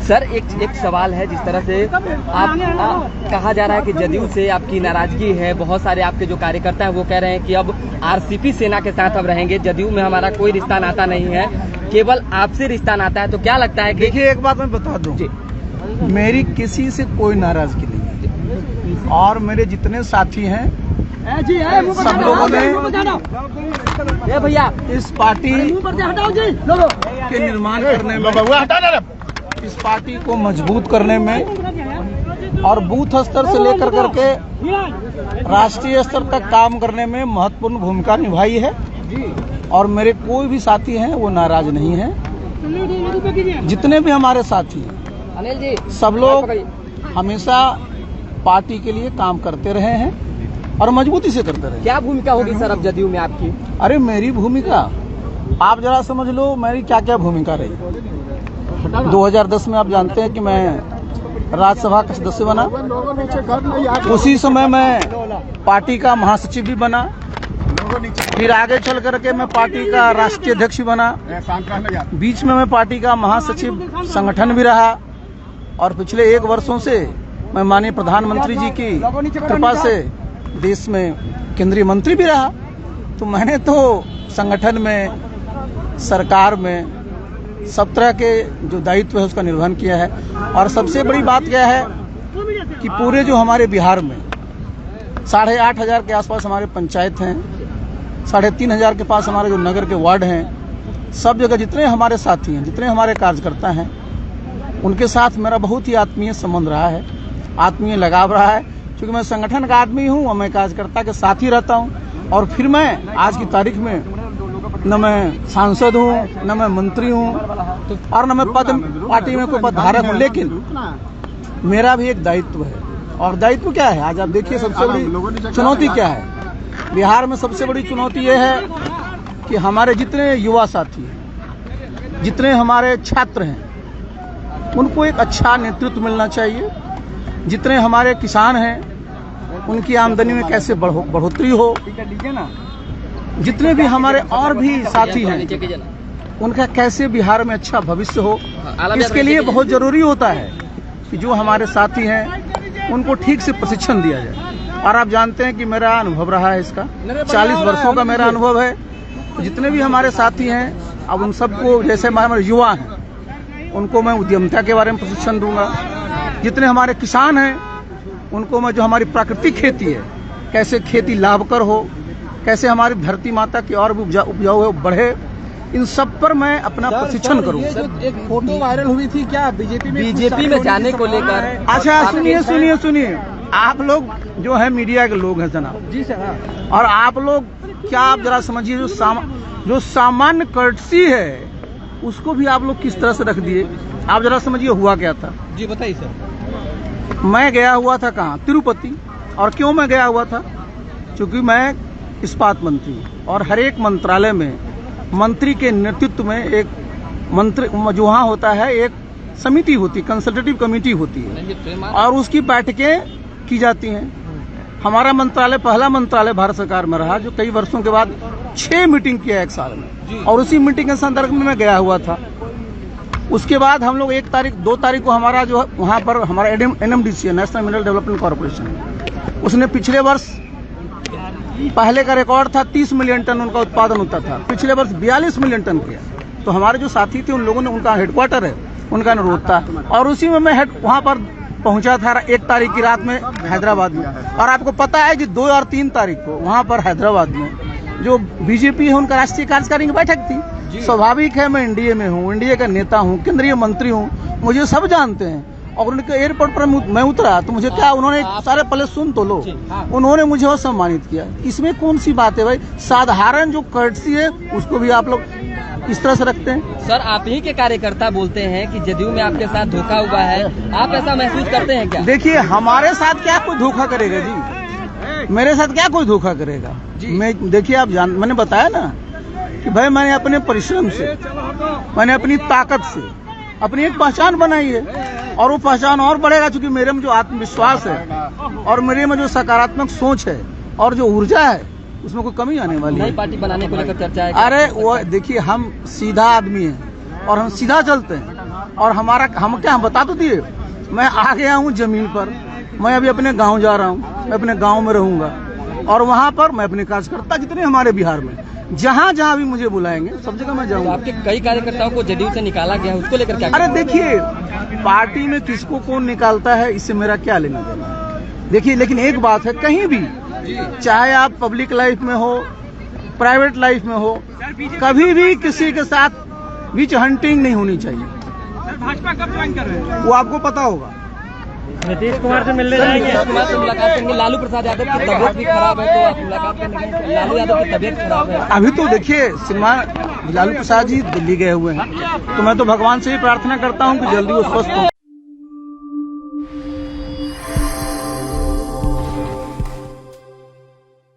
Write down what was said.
Sir एक सवाल है, जिस तरह से कहा जा रहा है कि जदयू से आपकी नाराजगी है, बहुत सारे आपके जो कार्यकर्ता हैं वो कह रहे हैं कि अब आरसीपी सेना के साथ अब रहेंगे, जदयू में हमारा कोई रिश्ता नाता नहीं है, केवल आपसे रिश्ता नाता है। तो क्या लगता है कि देखिए, एक बात मैं बता दूं, मेरी किसी से कोई नाराजगी नहीं है और मेरे जितने साथी हैं सब लोगों ने भैया इस पार्टी के निर्माण करने में, इस पार्टी को मजबूत करने में और बूथ स्तर से लेकर करके राष्ट्रीय स्तर तक काम करने में महत्वपूर्ण भूमिका निभाई है और मेरे कोई भी साथी हैं वो नाराज नहीं हैं। जितने भी हमारे साथी हैं अनिल जी, सब लोग हमेशा पार्टी के लिए काम करते रहे हैं और मजबूती से करते रहे। क्या भूमिका होगी सर अब जदयू में आपकी? अरे मेरी भूमिका आप जरा समझ लो, मेरी क्या क्या भूमिका रही। 2010 में आप जानते हैं कि मैं राज्यसभा का सदस्य बना, उसी समय मैं पार्टी का महासचिव भी बना, फिर आगे चल करके मैं पार्टी का राष्ट्रीय अध्यक्ष बना, बीच में मैं पार्टी का महासचिव संगठन भी रहा और पिछले 1 वर्षों से मैं माननीय प्रधानमंत्री जी की कृपा से देश में केंद्रीय मंत्री भी रहा। तो मैंने तो संगठन में, सरकार में सब तरह के जो दायित्व है उसका निर्वहन किया है। और सबसे बड़ी बात क्या है कि पूरे जो हमारे बिहार में 8,500 के आसपास हमारे पंचायत हैं, 3,500 के पास हमारे जो नगर के वार्ड हैं, सब जगह जितने हमारे साथी हैं, जितने हमारे कार्यकर्ता हैं, उनके साथ मेरा बहुत ही आत्मीय संबंध रहा है, आत्मीय लगाव रहा है। क्योंकि मैं संगठन का आदमी हूँ और मैं कार्यकर्ता के साथ ही रहता हूँ। और फिर मैं आज की तारीख में न मैं सांसद हूँ, न मैं मंत्री हूँ और न मैं पद पार्टी में कोई पदधारक हूँ, लेकिन मेरा भी एक दायित्व है। और दायित्व क्या है? आज आप देखिए, सबसे बड़ी चुनौती क्या है बिहार में? सबसे बड़ी चुनौती ये है कि हमारे जितने युवा साथी हैं, जितने हमारे छात्र हैं, उनको एक अच्छा नेतृत्व मिलना चाहिए। जितने हमारे किसान हैं उनकी आमदनी में कैसे बढ़ोतरी हो, जितने भी हमारे और भी साथी हैं उनका कैसे बिहार में अच्छा भविष्य हो, इसके लिए बहुत जरूरी होता है कि जो हमारे साथी हैं उनको ठीक से प्रशिक्षण दिया जाए। और आप जानते हैं कि मेरा अनुभव रहा है इसका, 40 वर्षों का मेरा अनुभव है। जितने भी हमारे साथी हैं, अब उन सबको, जैसे हमारे युवा हैं उनको मैं उद्यमिता के बारे में प्रशिक्षण दूंगा। जितने हमारे किसान हैं उनको मैं, जो हमारी प्राकृतिक खेती है, कैसे खेती लाभकर हो, कैसे हमारी धरती माता की और भी उपजाऊ है बढ़े, इन सब पर मैं अपना प्रशिक्षण करूंगा। एक फोटो वायरल हुई थी क्या बीजेपी में जाने को लेकर? अच्छा, सुनिए, आप लोग जो है मीडिया के लोग हैं जनाब जी सर, और आप लोग क्या, आप जरा समझिए, जो सामान्य कर्टसी है उसको भी आप लोग किस तरह से रख दिए। आप जरा समझिए हुआ क्या था। जी बताइए सर। मैं गया हुआ था कहाँ? तिरुपति। और क्यों मैं गया हुआ था? क्योंकि मैं इस्पात मंत्री हूँ और हर एक मंत्रालय में मंत्री के नेतृत्व में एक मंत्री जो वहाँ होता है, एक समिति होती, कंसल्टेटिव कमेटी होती है और उसकी बैठकें की जाती हैं। हमारा मंत्रालय पहला मंत्रालय भारत सरकार में रहा जो कई वर्षों के बाद 6 मीटिंग किया 1 साल में, और उसी मीटिंग के संदर्भ में मैं गया हुआ था। उसके बाद हम लोग 1 तारीख 2 तारीख को हमारा जो वहाँ पर हमारा NMDC national mineral development corporation, उसने पिछले वर्ष, पहले का रिकॉर्ड था 30 मिलियन टन उनका उत्पादन होता था, पिछले वर्ष 42 मिलियन टन किया। तो हमारे जो साथी थे उन लोगों ने, उनका हेडक्वार्टर है, उनका अनुरोध था और उसी में मैं वहाँ पर पहुंचा था 1 तारीख की रात में हैदराबाद में। और आपको पता है कि 2 और 3 तारीख को वहाँ पर हैदराबाद में जो बीजेपी है उनका राष्ट्रीय कार्यकारिणी की बैठक थी। स्वाभाविक है, मैं एनडीए में हूँ, एनडीए का नेता हूँ, केंद्रीय मंत्री हूँ, मुझे सब जानते हैं। और उनके एयरपोर्ट पर मैं उतरा तो मुझे क्या, उन्होंने सारे पहले सुन तो लो, उन्होंने मुझे और सम्मानित किया। इसमें कौन सी बात है भाई? साधारण जो कर्टसी है उसको भी आप लोग इस तरह से रखते हैं। सर, आप ही के कार्यकर्ता बोलते हैं कि जदयू में आपके साथ धोखा हुआ है, आप ऐसा महसूस करते हैं क्या? देखिए, हमारे साथ क्या कोई धोखा करेगा जी? मेरे साथ क्या कोई धोखा करेगा? मैं, देखिए, मैंने बताया ना कि भाई मैंने अपने परिश्रम से, मैंने अपनी ताकत से अपनी एक पहचान बनाई है और वो पहचान और बढ़ेगा, क्योंकि मेरे में जो आत्मविश्वास है और मेरे में जो सकारात्मक सोच है और जो ऊर्जा है उसमें कोई कमी आने वाली है। नई पार्टी बनाने को लेकर चर्चा है। अरे वो देखिए, हम सीधा आदमी हैं और हम सीधा चलते हैं और हम बता तो दिए, मैं आ गया हूँ जमीन पर, मैं अभी अपने गांव जा रहा हूँ, मैं अपने गांव में रहूंगा और वहां पर मैं अपने कार्यकर्ता जितने हमारे बिहार में जहां जहां भी मुझे बुलाएंगे सब जगह मैं जाऊंगा। आपके कई कार्यकर्ताओं को जदयू से निकाला गया है, उसको लेकर क्या? अरे देखिए, पार्टी में किसको कौन निकालता है इससे मेरा क्या लेना देना है। देखिए, लेकिन एक बात है, कहीं भी चाहे आप पब्लिक लाइफ में हो, प्राइवेट लाइफ में हो, कभी भी किसी के साथ बीच हंटिंग नहीं होनी चाहिए। भाजपा कब ज्वाइन कर रहे हैं? वो आपको पता होगा। नीतीश कुमार से मिलने जाएंगे? नीतीश कुमार से मुलाकात करेंगे। लालू प्रसाद यादव की तबीयत भी खराब है तो आप मुलाकात करेंगे? लालू यादव की तबीयत खराब है। अभी तो देखिए, श्रीमान लालू प्रसाद जी दिल्ली गए हुए हैं, तो मैं तो भगवान से ही प्रार्थना करता हूँ कि जल्दी वो स्वस्थ हो।